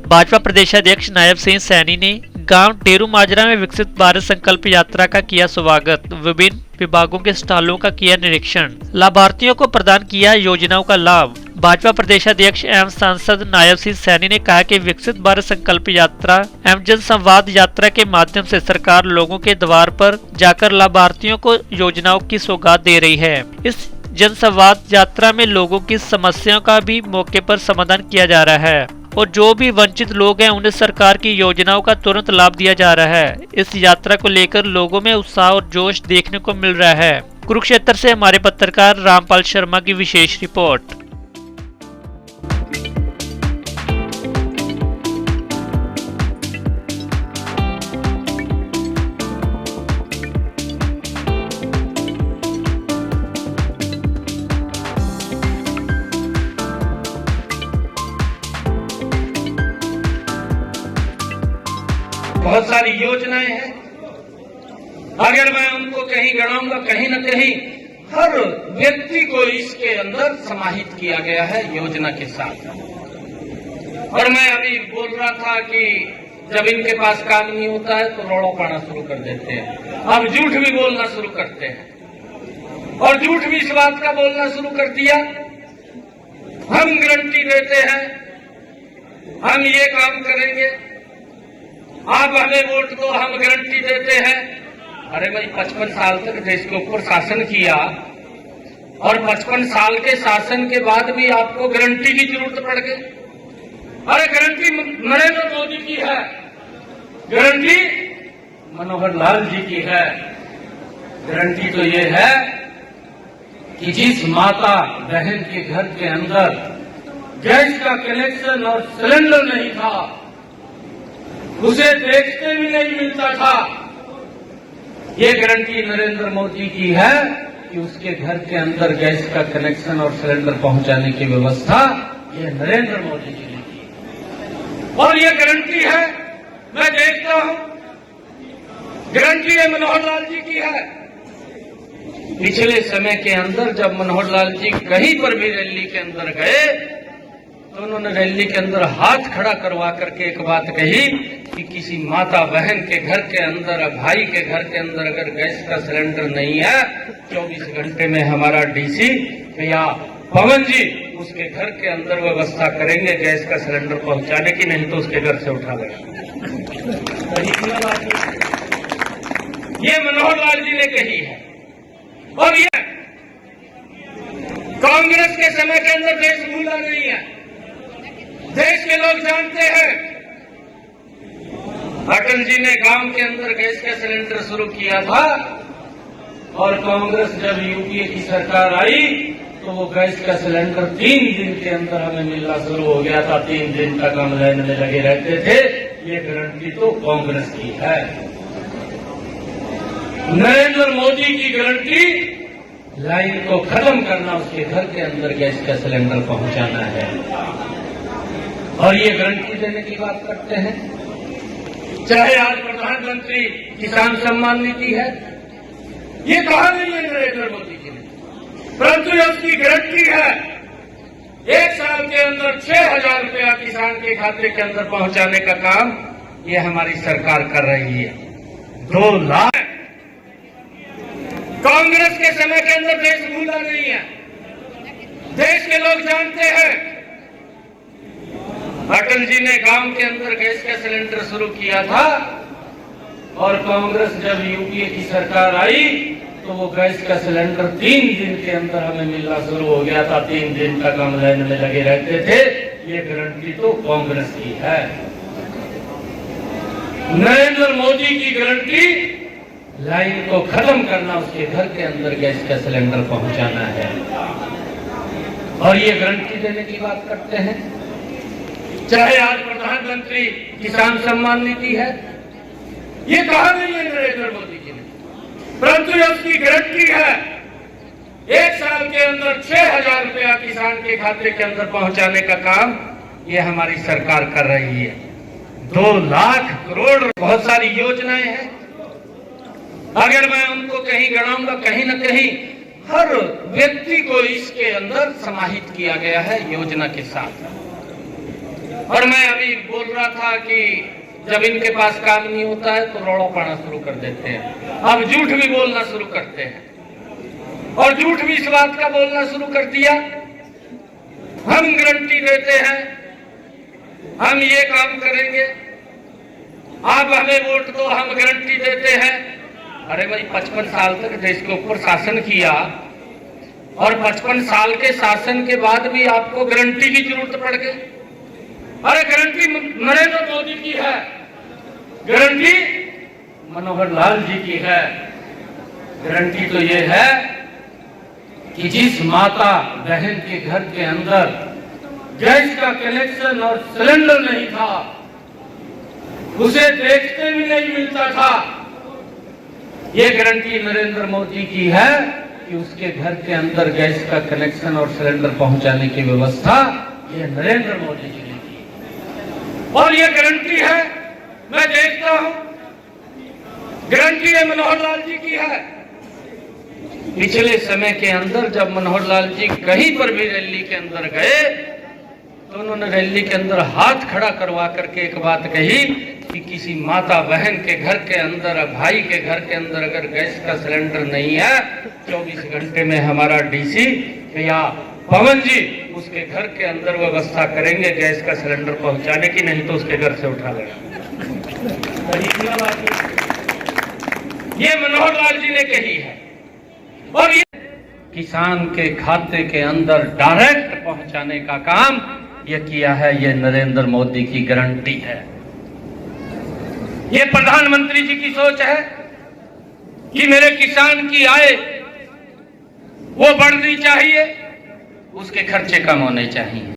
भाजपा प्रदेशाध्यक्ष नायब सिंह सैनी ने गांव टेरू माजरा में विकसित भारत संकल्प यात्रा का किया स्वागत। विभिन्न विभागों के स्टॉलों का किया निरीक्षण। लाभार्थियों को प्रदान किया योजनाओं का लाभ। भाजपा प्रदेशाध्यक्ष एवं सांसद नायब सिंह सैनी ने कहा कि विकसित भारत संकल्प यात्रा एवं जन संवाद यात्रा के माध्यम से सरकार लोगों के द्वार पर जाकर लाभार्थियों को योजनाओं की सौगात दे रही है। इस जन संवाद यात्रा में लोगों की समस्याओं का भी मौके पर समाधान किया जा रहा है और जो भी वंचित लोग हैं उन्हें सरकार की योजनाओं का तुरंत लाभ दिया जा रहा है। इस यात्रा को लेकर लोगों में उत्साह और जोश देखने को मिल रहा है। कुरुक्षेत्र से हमारे पत्रकार रामपाल शर्मा की विशेष रिपोर्ट। बहुत सारी योजनाएं हैं। अगर मैं उनको कहीं गणाऊंगा, कहीं न कहीं हर व्यक्ति को इसके अंदर समाहित किया गया है योजना के साथ। और मैं अभी बोल रहा था कि जब इनके पास काम नहीं होता है तो रौला पाना शुरू कर देते हैं। अब झूठ भी बोलना शुरू करते हैं और झूठ भी इस बात का बोलना शुरू कर दिया, हम गारंटी देते हैं, हम ये काम करेंगे, आप हमें वोट दो, हम गारंटी देते हैं। अरे भाई 55 साल तक देश के ऊपर शासन किया और 55 साल के शासन के बाद भी आपको गारंटी की जरूरत पड़ गई। अरे गारंटी नरेंद्र मोदी की है, गारंटी मनोहर लाल जी की है। गारंटी तो ये है कि जिस माता बहन के घर के अंदर गैस का कनेक्शन और सिलेंडर नहीं था, उसे देखते भी नहीं मिलता था, ये गारंटी नरेंद्र मोदी की है कि उसके घर के अंदर गैस का कनेक्शन और सिलेंडर पहुंचाने की व्यवस्था ये नरेंद्र मोदी जी ने की। और ये गारंटी है, मैं देखता हूं, गारंटी ये मनोहर लाल जी की है। पिछले समय के अंदर जब मनोहर लाल जी कहीं पर भी रैली के अंदर गए तो उन्होंने रैली के अंदर हाथ खड़ा करवा करके एक बात कही कि किसी माता बहन के घर के अंदर, भाई के घर के अंदर अगर गैस का सिलेंडर नहीं है, 24 घंटे में हमारा डीसी या पवन जी उसके घर के अंदर व्यवस्था करेंगे गैस का सिलेंडर पहुंचाने की, नहीं तो उसके घर से उठा लेगा। ये मनोहर लाल जी ने कही है। और ये कांग्रेस के समय के अंदर देश भूला नहीं है, देश के लोग जानते हैं। अटल जी ने गांव के अंदर गैस का सिलेंडर शुरू किया था और कांग्रेस जब यूपीए की सरकार आई तो वो गैस का सिलेंडर 3 दिन के अंदर हमें मिलना शुरू हो गया था। 3 दिन तक हम लाइन में लगे रहते थे। ये गारंटी तो कांग्रेस की है। नरेंद्र मोदी की गारंटी लाइन को खत्म करना, उसके घर के अंदर गैस का सिलेंडर पहुंचाना है। और ये गारंटी देने की बात करते हैं। चाहे आज प्रधानमंत्री किसान सम्मान निधि है, ये कहा नहीं है नरेंद्र मोदी जी ने, परंतु उसकी गारंटी है 1 साल के अंदर 6,000 रुपया किसान के खाते के अंदर पहुंचाने का काम ये हमारी सरकार कर रही है। 2 लाख। कांग्रेस के समय के अंदर देश भूला नहीं है, देश के लोग जानते हैं। अटल जी ने गांव के अंदर गैस का सिलेंडर शुरू किया था और कांग्रेस जब यूपीए की सरकार आई तो वो गैस का सिलेंडर 3 दिन के अंदर हमें मिलना शुरू हो गया था। 3 दिन तक हम लाइन में लगे रहते थे। ये गारंटी तो कांग्रेस की है। नरेंद्र मोदी की गारंटी लाइन को खत्म करना, उसके घर के अंदर गैस का सिलेंडर पहुंचाना है। और ये गारंटी देने की बात करते हैं। चाहे आज प्रधानमंत्री किसान सम्मान निधि है, ये कहा नहीं है नरेंद्र मोदी जी ने, परंतु उसकी गारंटी है 1 साल के अंदर 6,000 रुपया किसान के खाते के अंदर पहुंचाने का काम ये हमारी सरकार कर रही है। 2 लाख करोड़। बहुत सारी योजनाएं हैं। अगर मैं उनको कहीं गणाऊंगा, कहीं न कहीं हर व्यक्ति को इसके अंदर समाहित किया गया है योजना के साथ। और मैं अभी बोल रहा था कि जब इनके पास काम नहीं होता है तो रौला पाना शुरू कर देते हैं। अब झूठ भी बोलना शुरू करते हैं और झूठ भी इस बात का बोलना शुरू कर दिया, हम गारंटी देते हैं, हम ये काम करेंगे, आप हमें वोट दो, हम गारंटी देते हैं। अरे भाई 55 साल तक देश के ऊपर शासन किया और 55 साल के शासन के बाद भी आपको गारंटी की जरूरत पड़ गई। अरे गारंटी नरेंद्र मोदी की है, गारंटी मनोहर लाल जी की है। गारंटी तो ये है कि जिस माता बहन के घर के अंदर गैस का कनेक्शन और सिलेंडर नहीं था, उसे देखते भी नहीं मिलता था, ये गारंटी नरेंद्र मोदी की है कि उसके घर के अंदर गैस का कनेक्शन और सिलेंडर पहुंचाने की व्यवस्था ये नरेंद्र मोदी जी ने की। और ये गारंटी है, मैं देखता हूं, गारंटी है मनोहर लाल जी की है। पिछले समय के अंदर जब मनोहर लाल जी कहीं पर भी रैली के अंदर गए तो उन्होंने रैली के अंदर हाथ खड़ा करवा करके एक बात कही कि किसी माता बहन के घर के अंदर, भाई के घर के अंदर अगर गैस का सिलेंडर नहीं है, 24 घंटे में हमारा डीसी या पवन जी उसके घर के अंदर व्यवस्था करेंगे गैस का सिलेंडर पहुंचाने की, नहीं तो उसके घर से उठा लेगा। ये मनोहर लाल जी ने कही है। और ये किसान के खाते के अंदर डायरेक्ट पहुंचाने का काम ये किया है, ये नरेंद्र मोदी की गारंटी है। ये प्रधानमंत्री जी की सोच है कि मेरे किसान की आय वो बढ़नी चाहिए, उसके खर्चे कम होने चाहिए।